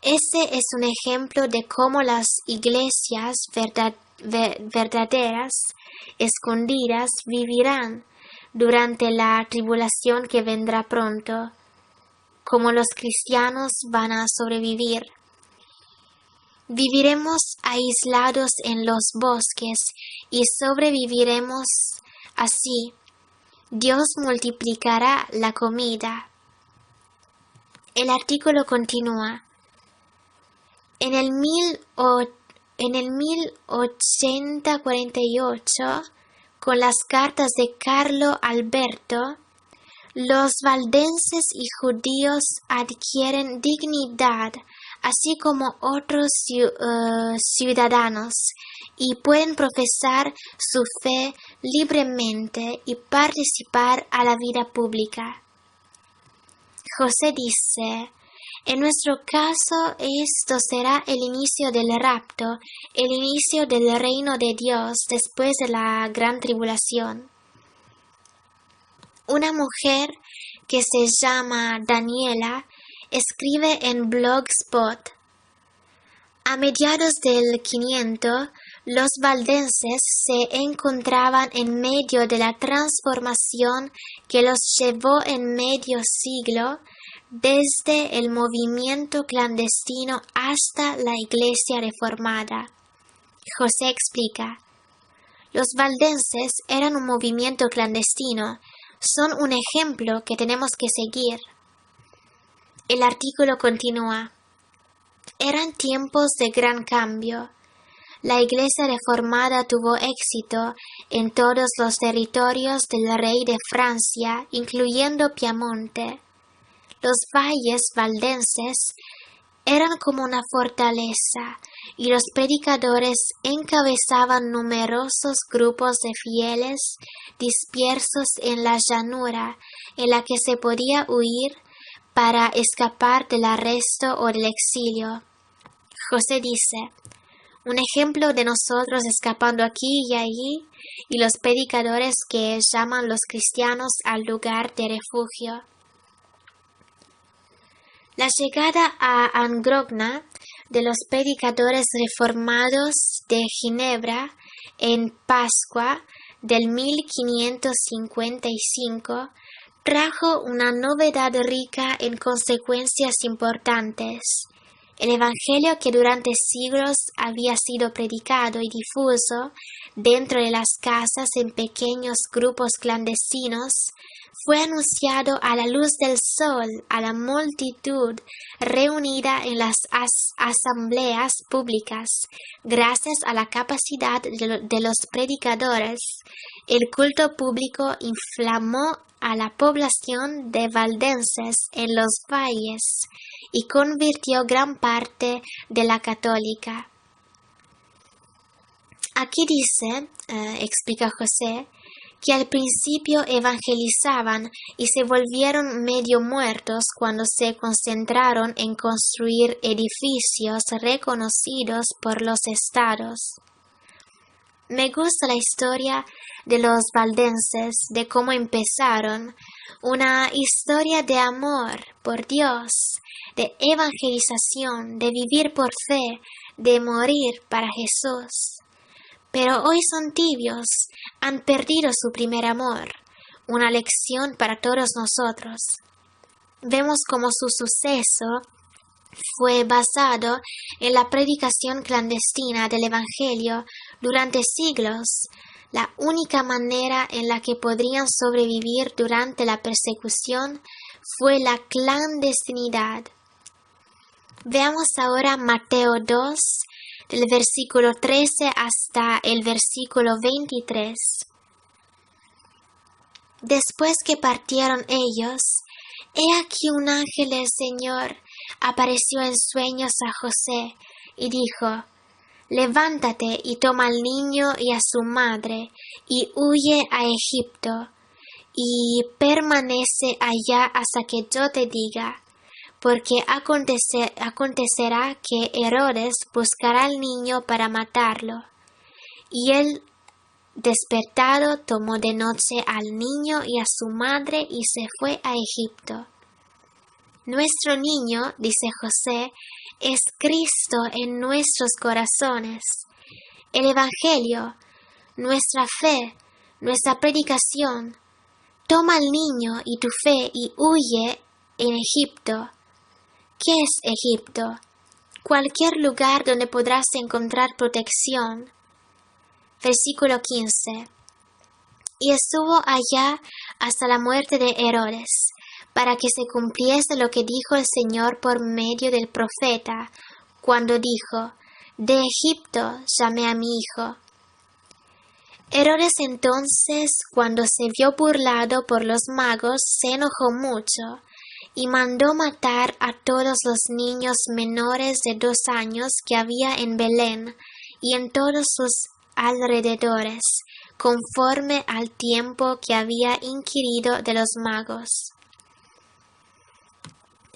este es un ejemplo de cómo las iglesias verdaderas, escondidas, vivirán durante la tribulación que vendrá pronto, como los cristianos van a sobrevivir. Viviremos aislados en los bosques y sobreviviremos así. Dios multiplicará la comida. El artículo continúa. En el 1848, con las cartas de Carlo Alberto, los valdenses y judíos adquieren dignidad, así como otros ciudadanos, y pueden profesar su fe libremente y participar a la vida pública. José dice: en nuestro caso, esto será el inicio del rapto, el inicio del reino de Dios después de la gran tribulación. Una mujer que se llama Daniela escribe en Blogspot: a mediados del 500, los valdenses se encontraban en medio de la transformación que los llevó en medio siglo desde el movimiento clandestino hasta la iglesia reformada. José explica: los valdenses eran un movimiento clandestino, son un ejemplo que tenemos que seguir. El artículo continúa: eran tiempos de gran cambio. la Iglesia reformada tuvo éxito en todos los territorios del rey de Francia, incluyendo Piamonte. Los valles valdenses eran como una fortaleza, y los predicadores encabezaban numerosos grupos de fieles dispersos en la llanura, en la que se podía huir para escapar del arresto o del exilio. José dice: un ejemplo de nosotros escapando aquí y allí, y los predicadores que llaman los cristianos al lugar de refugio. La llegada a Angrogna de los predicadores reformados de Ginebra en Pascua del 1555 trajo una novedad rica en consecuencias importantes. El Evangelio, que durante siglos había sido predicado y difuso dentro de las casas en pequeños grupos clandestinos, fue anunciado a la luz del sol a la multitud reunida en las asambleas públicas. Gracias a la capacidad de los predicadores, el culto público inflamó a la población de valdenses en los valles y convirtió gran parte de la católica. Aquí dice, explica José, que al principio evangelizaban y se volvieron medio muertos cuando se concentraron en construir edificios reconocidos por los estados. Me gusta la historia de los valdenses, de cómo empezaron, una historia de amor por Dios, de evangelización, de vivir por fe, de morir para Jesús. Pero hoy son tibios, han perdido su primer amor, una lección para todos nosotros. Vemos cómo su suceso fue basado en la predicación clandestina del Evangelio durante siglos, la única manera en la que podrían sobrevivir durante la persecución fue la clandestinidad. Veamos ahora Mateo 2, del versículo 13 hasta el versículo 23. Después que partieron ellos, he aquí un ángel del Señor apareció en sueños a José y dijo: levántate y toma al niño y a su madre y huye a Egipto y permanece allá hasta que yo te diga, porque acontecerá que Herodes buscará al niño para matarlo. Y él, despertado, tomó de noche al niño y a su madre y se fue a Egipto. Nuestro niño, dice José, es Cristo en nuestros corazones. El Evangelio, nuestra fe, nuestra predicación. Toma al niño y tu fe y huye en Egipto. ¿Qué es Egipto? Cualquier lugar donde podrás encontrar protección. Versículo 15. Y estuvo allá hasta la muerte de Herodes, para que se cumpliese lo que dijo el Señor por medio del profeta, cuando dijo: de Egipto llamé a mi hijo. Herodes entonces, cuando se vio burlado por los magos, se enojó mucho, y mandó matar a todos los niños menores de 2 años que había en Belén y en todos sus alrededores, conforme al tiempo que había inquirido de los magos.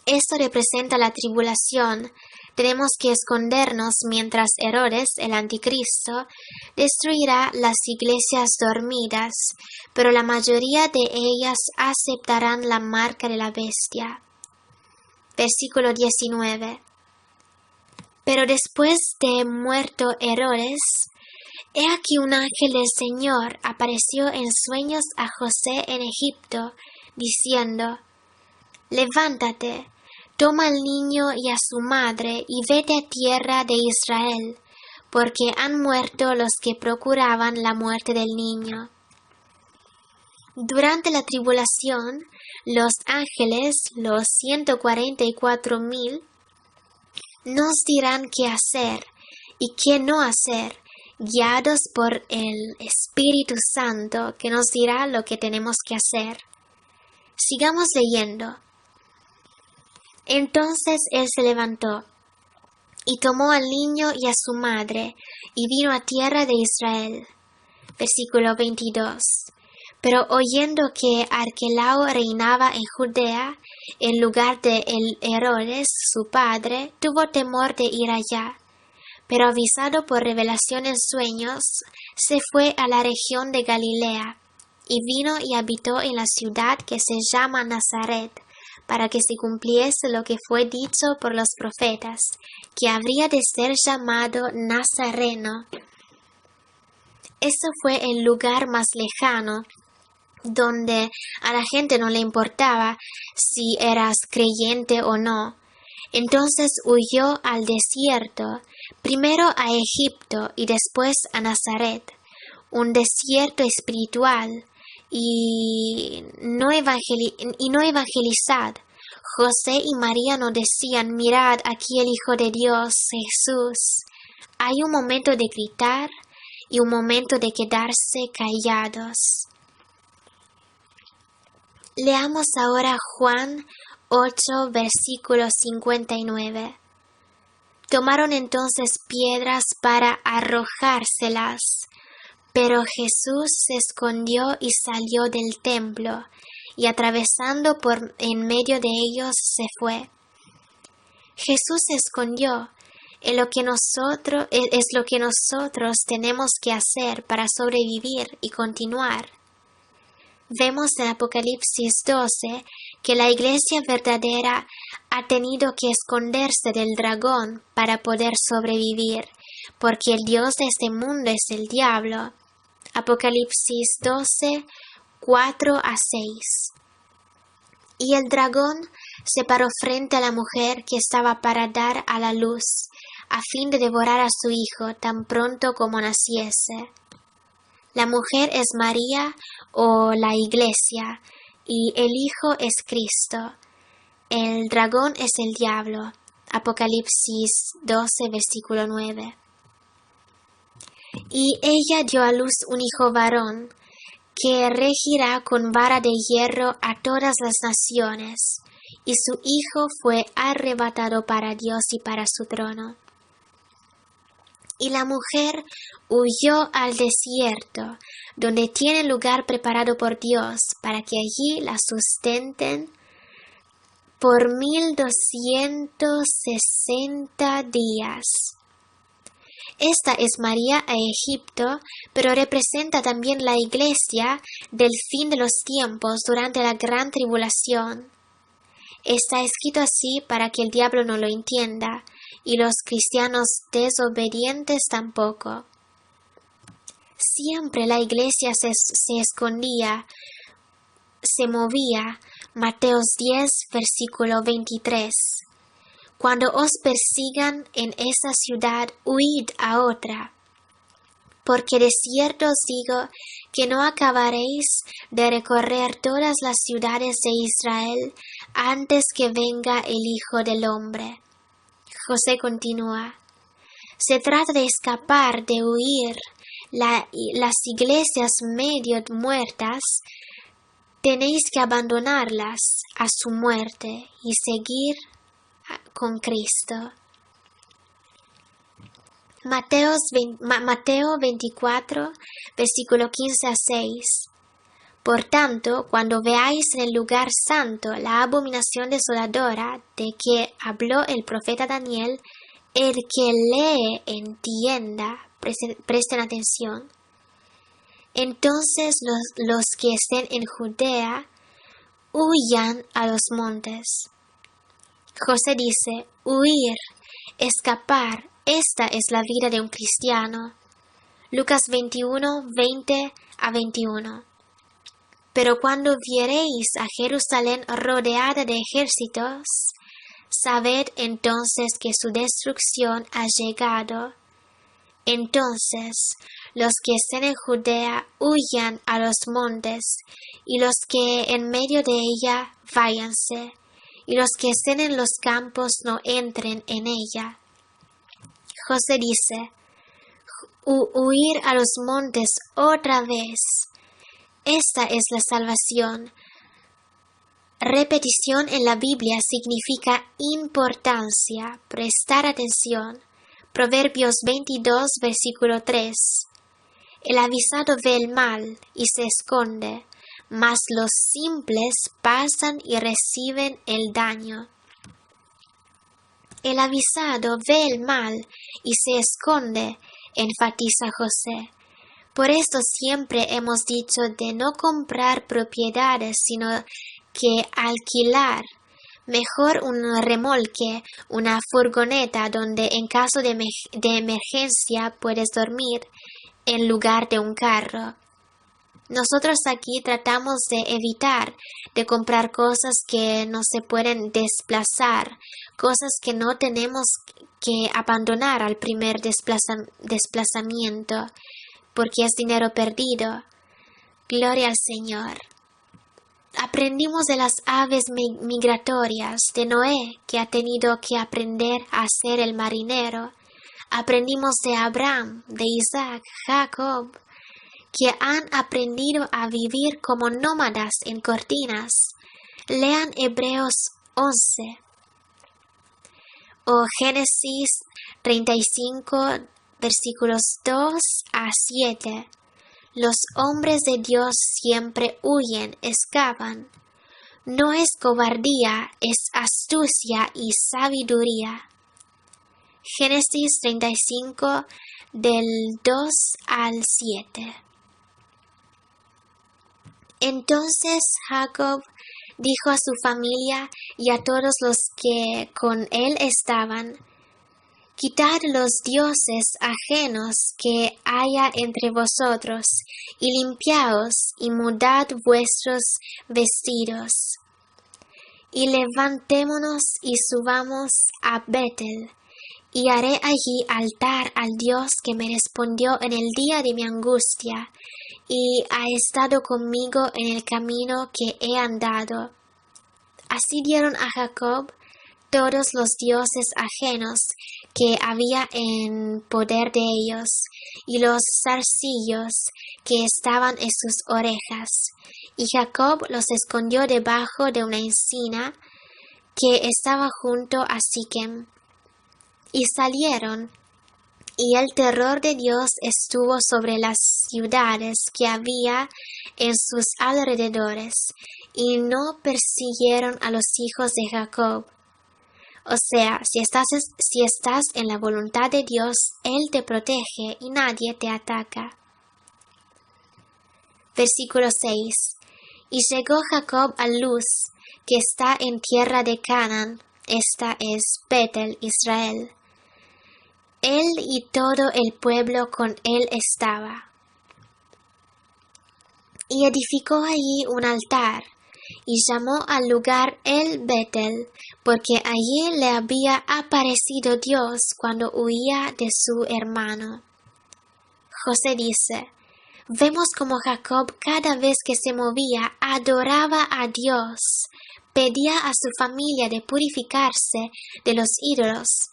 Esto representa la tribulación. Tenemos que escondernos mientras Herodes, el anticristo, destruirá las iglesias dormidas, pero la mayoría de ellas aceptarán la marca de la bestia. Versículo 19. Pero después de muerto Herodes, he aquí un ángel del Señor apareció en sueños a José en Egipto, diciendo: levántate, toma al niño y a su madre y vete a tierra de Israel, porque han muerto los que procuraban la muerte del niño. Durante la tribulación, los ángeles, los 144,000, nos dirán qué hacer y qué no hacer guiados por el Espíritu Santo que nos dirá lo que tenemos que hacer. Sigamos leyendo. Entonces él se levantó y tomó al niño y a su madre y vino a tierra de Israel. Versículo 22. Pero oyendo que Arquelao reinaba en Judea, en lugar de Herodes, su padre, tuvo temor de ir allá. Pero avisado por revelación en sueños, se fue a la región de Galilea, y vino y habitó en la ciudad que se llama Nazaret, para que se cumpliese lo que fue dicho por los profetas, que habría de ser llamado Nazareno. Ese fue el lugar más lejano, donde a la gente no le importaba si eras creyente o no. Entonces huyó al desierto, primero a Egipto y después a Nazaret, un desierto espiritual y no evangelizad. José y María no decían: mirad aquí el Hijo de Dios, Jesús. Hay un momento de gritar y un momento de quedarse callados. Leamos ahora Juan 8, versículo 59. Tomaron entonces piedras para arrojárselas, pero Jesús se escondió y salió del templo, y atravesando por en medio de ellos se fue. Jesús se escondió. Es lo que nosotros tenemos que hacer para sobrevivir y continuar. Vemos en Apocalipsis 12 que la iglesia verdadera ha tenido que esconderse del dragón para poder sobrevivir, porque el Dios de este mundo es el diablo. Apocalipsis 12, 4 a 6. Y el dragón se paró frente a la mujer que estaba para dar a la luz, a fin de devorar a su hijo tan pronto como naciese. La mujer es María o la iglesia, y el hijo es Cristo. El dragón es el diablo. Apocalipsis 12, versículo 9. Y ella dio a luz un hijo varón, que regirá con vara de hierro a todas las naciones, y su hijo fue arrebatado para Dios y para su trono. Y la mujer huyó al desierto, donde tiene lugar preparado por Dios, para que allí la sustenten por 1260 días. Esta es María a Egipto, pero representa también la iglesia del fin de los tiempos durante la gran tribulación. Está escrito así para que el diablo no lo entienda, y los cristianos desobedientes tampoco. Siempre la iglesia se escondía, se movía. Mateos 10, versículo 23. Cuando os persigan en esa ciudad, huid a otra. Porque de cierto os digo que no acabaréis de recorrer todas las ciudades de Israel antes que venga el Hijo del Hombre. José continúa. Se trata de escapar, de huir. Las iglesias medio muertas, tenéis que abandonarlas a su muerte y seguir con Cristo. Mateo 24, versículo 15 a 6. Por tanto, cuando veáis en el lugar santo la abominación desoladora de que habló el profeta Daniel, el que lee entienda, presten atención. Entonces los que estén en Judea huyan a los montes. José dice, huir, escapar, esta es la vida de un cristiano. Lucas 21, 20 a 21. Pero cuando viereis a Jerusalén rodeada de ejércitos, sabed entonces que su destrucción ha llegado. Entonces los que estén en Judea huyan a los montes, y los que en medio de ella váyanse, y los que estén en los campos no entren en ella. José dice, huir a los montes otra vez. Esta es la salvación. Repetición en la Biblia significa importancia, prestar atención. Proverbios 22, versículo 3. El avisado ve el mal y se esconde, mas los simples pasan y reciben el daño. El avisado ve el mal y se esconde, enfatiza José. Por esto siempre hemos dicho de no comprar propiedades, sino que alquilar. Mejor un remolque, una furgoneta donde en caso de emergencia puedes dormir, en lugar de un carro. Nosotros aquí tratamos de evitar de comprar cosas que no se pueden desplazar, cosas que no tenemos que abandonar al primer desplazamiento, porque es dinero perdido. Gloria al Señor. Aprendimos de las aves migratorias, de Noé, que ha tenido que aprender a ser el marinero. Aprendimos de Abraham, de Isaac, Jacob, que han aprendido a vivir como nómadas en cortinas. Lean Hebreos 11 o Génesis 35, versículos 2 a 7. Los hombres de Dios siempre huyen, escapan. No es cobardía, es astucia y sabiduría. Génesis 35, del 2 al 7. Entonces Jacob dijo a su familia y a todos los que con él estaban: Quitad los dioses ajenos que haya entre vosotros, y limpiaos, y mudad vuestros vestidos. Y levantémonos y subamos a Betel, y haré allí altar al Dios que me respondió en el día de mi angustia, y ha estado conmigo en el camino que he andado. Así dieron a Jacob todos los dioses ajenos que había en poder de ellos, y los zarcillos que estaban en sus orejas. Y Jacob los escondió debajo de una encina que estaba junto a Siquem. Y salieron, y el terror de Dios estuvo sobre las ciudades que había en sus alrededores, y no persiguieron a los hijos de Jacob. O sea, si estás en la voluntad de Dios, Él te protege y nadie te ataca. Versículo 6. Y llegó Jacob a Luz, que está en tierra de Canaán, esta es Betel, Israel. Él y todo el pueblo con él estaba. Y edificó allí un altar, y llamó al lugar El Betel, porque allí le había aparecido Dios cuando huía de su hermano. José dice: vemos como Jacob cada vez que se movía adoraba a Dios, pedía a su familia de purificarse de los ídolos.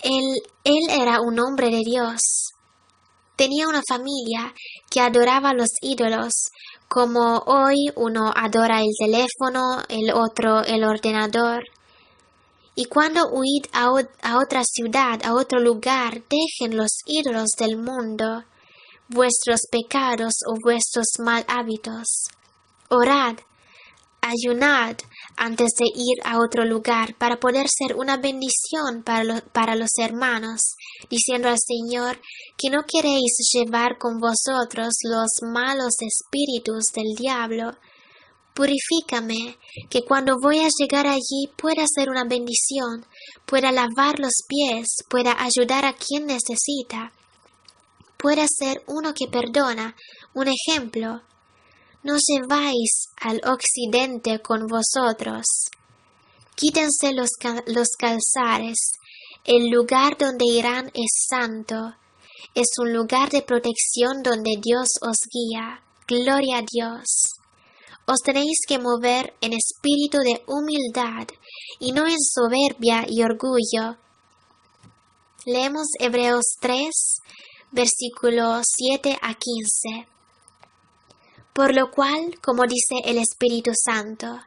Él era un hombre de Dios. Tenía una familia que adoraba a los ídolos, como hoy uno adora el teléfono, el otro el ordenador. Y cuando huid a otra ciudad, a otro lugar, dejen los ídolos del mundo, vuestros pecados o vuestros mal hábitos. Orad, ayunad antes de ir a otro lugar para poder ser una bendición para los hermanos, diciendo al Señor que no queréis llevar con vosotros los malos espíritus del diablo. Purifícame, que cuando voy a llegar allí pueda ser una bendición, pueda lavar los pies, pueda ayudar a quien necesita, pueda ser uno que perdona, un ejemplo. No lleváis al occidente con vosotros. Quítense los calzares. El lugar donde irán es santo. Es un lugar de protección donde Dios os guía. Gloria a Dios. Os tenéis que mover en espíritu de humildad y no en soberbia y orgullo. Leemos Hebreos 3, versículos 7 a 15. Por lo cual, como dice el Espíritu Santo,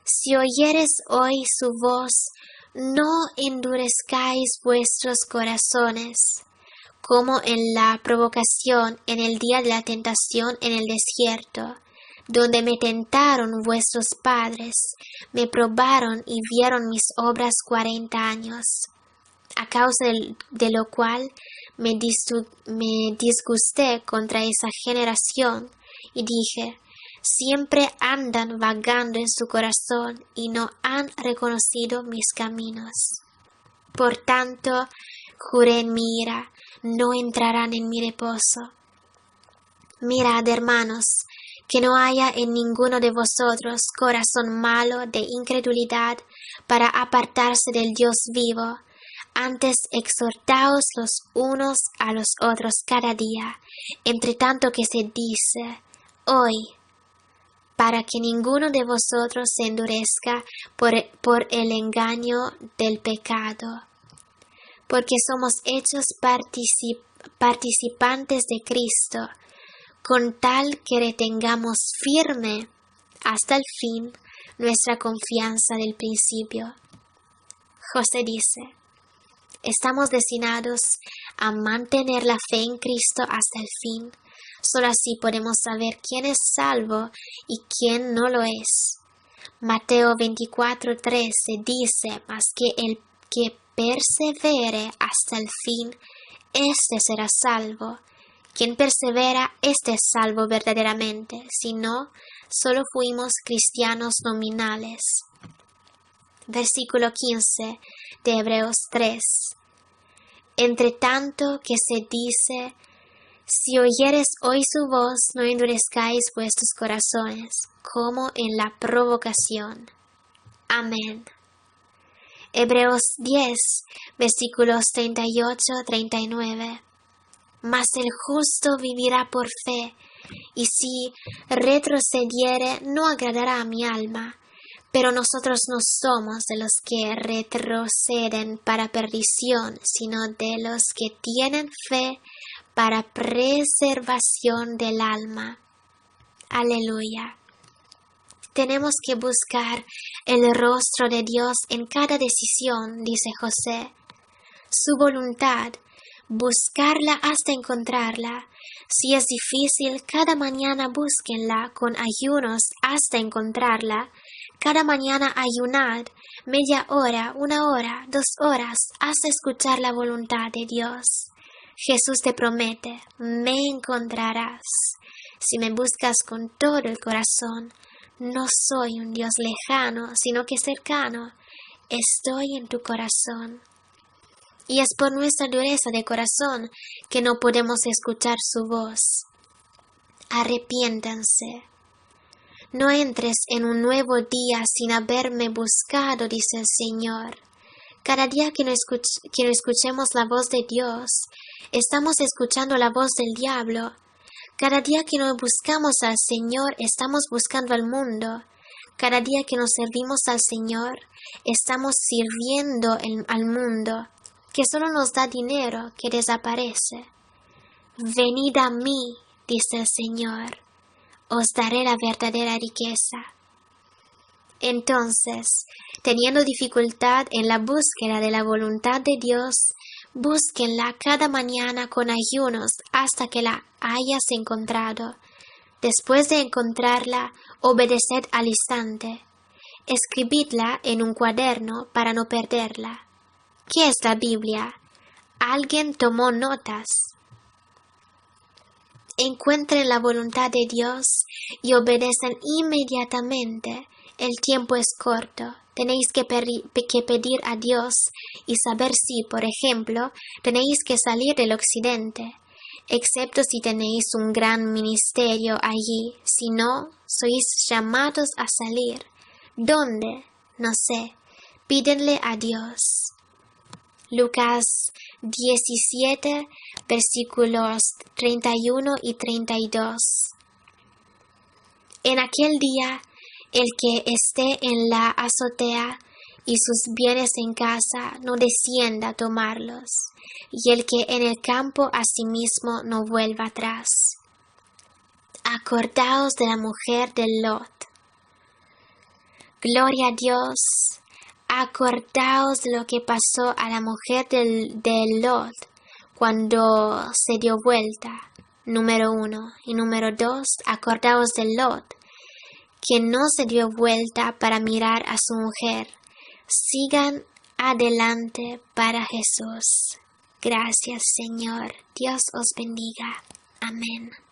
si oyeres hoy su voz, no endurezcáis vuestros corazones, como en la provocación en el día de la tentación en el desierto, donde me tentaron vuestros padres, me probaron y vieron mis obras 40 años, a causa de lo cual me disgusté contra esa generación, y dije, siempre andan vagando en su corazón y no han reconocido mis caminos. Por tanto, juré en mi ira, no entrarán en mi reposo. Mirad, hermanos, que no haya en ninguno de vosotros corazón malo de incredulidad para apartarse del Dios vivo. Antes exhortaos los unos a los otros cada día, entre tanto que se dice, hoy, para que ninguno de vosotros se endurezca por el engaño del pecado. Porque somos hechos participantes de Cristo, con tal que retengamos firme hasta el fin nuestra confianza del principio. José dice, estamos destinados a mantener la fe en Cristo hasta el fin. Solo así podemos saber quién es salvo y quién no lo es. Mateo 24:13 dice, mas que el que persevere hasta el fin, éste será salvo. Quien persevera, éste es salvo verdaderamente, si no, solo fuimos cristianos nominales. Versículo 15 de Hebreos 3. Entre tanto que se dice, si oyeres hoy su voz, no endurezcáis vuestros corazones, como en la provocación. Amén. Hebreos 10, versículos 38-39. Mas el justo vivirá por fe, y si retrocediere, no agradará a mi alma. Pero nosotros no somos de los que retroceden para perdición, sino de los que tienen fe para preservación del alma. Aleluya. Tenemos que buscar el rostro de Dios en cada decisión, dice José. Su voluntad, buscarla hasta encontrarla. Si es difícil, cada mañana búsquenla con ayunos hasta encontrarla. Cada mañana ayunad, media hora, 1 hora, 2 horas, hasta escuchar la voluntad de Dios. Jesús te promete, me encontrarás. Si me buscas con todo el corazón, no soy un Dios lejano, sino que cercano. Estoy en tu corazón. Y es por nuestra dureza de corazón que no podemos escuchar su voz. Arrepiéntanse. No entres en un nuevo día sin haberme buscado, dice el Señor. Cada día que no escuchemos la voz de Dios, estamos escuchando la voz del diablo. Cada día que no buscamos al Señor, estamos buscando al mundo. Cada día que nos servimos al Señor, estamos sirviendo al mundo, que solo nos da dinero que desaparece. Venid a mí, dice el Señor, os daré la verdadera riqueza. Entonces, teniendo dificultad en la búsqueda de la voluntad de Dios, búsquenla cada mañana con ayunos hasta que la hayas encontrado. Después de encontrarla, obedeced al instante. Escribidla en un cuaderno para no perderla. ¿Qué es la Biblia? Alguien tomó notas. Encuentren la voluntad de Dios y obedecen inmediatamente. El tiempo es corto. Tenéis que pedir a Dios y saber si, por ejemplo, tenéis que salir del occidente, excepto si tenéis un gran ministerio allí. Si no, sois llamados a salir. ¿Dónde? No sé. Pídenle a Dios. Lucas 17, versículos 31 y 32. En aquel día, el que esté en la azotea, y sus bienes en casa no descienda a tomarlos, y el que en el campo asimismo no vuelva atrás. Acordaos de la mujer de Lot. Gloria a Dios. Acordaos de lo que pasó a la mujer de Lot cuando se dio vuelta. Número 1. Y número 2, acordaos de Lot, que no se dio vuelta para mirar a su mujer. Sigan adelante para Jesús. Gracias, Señor. Dios os bendiga. Amén.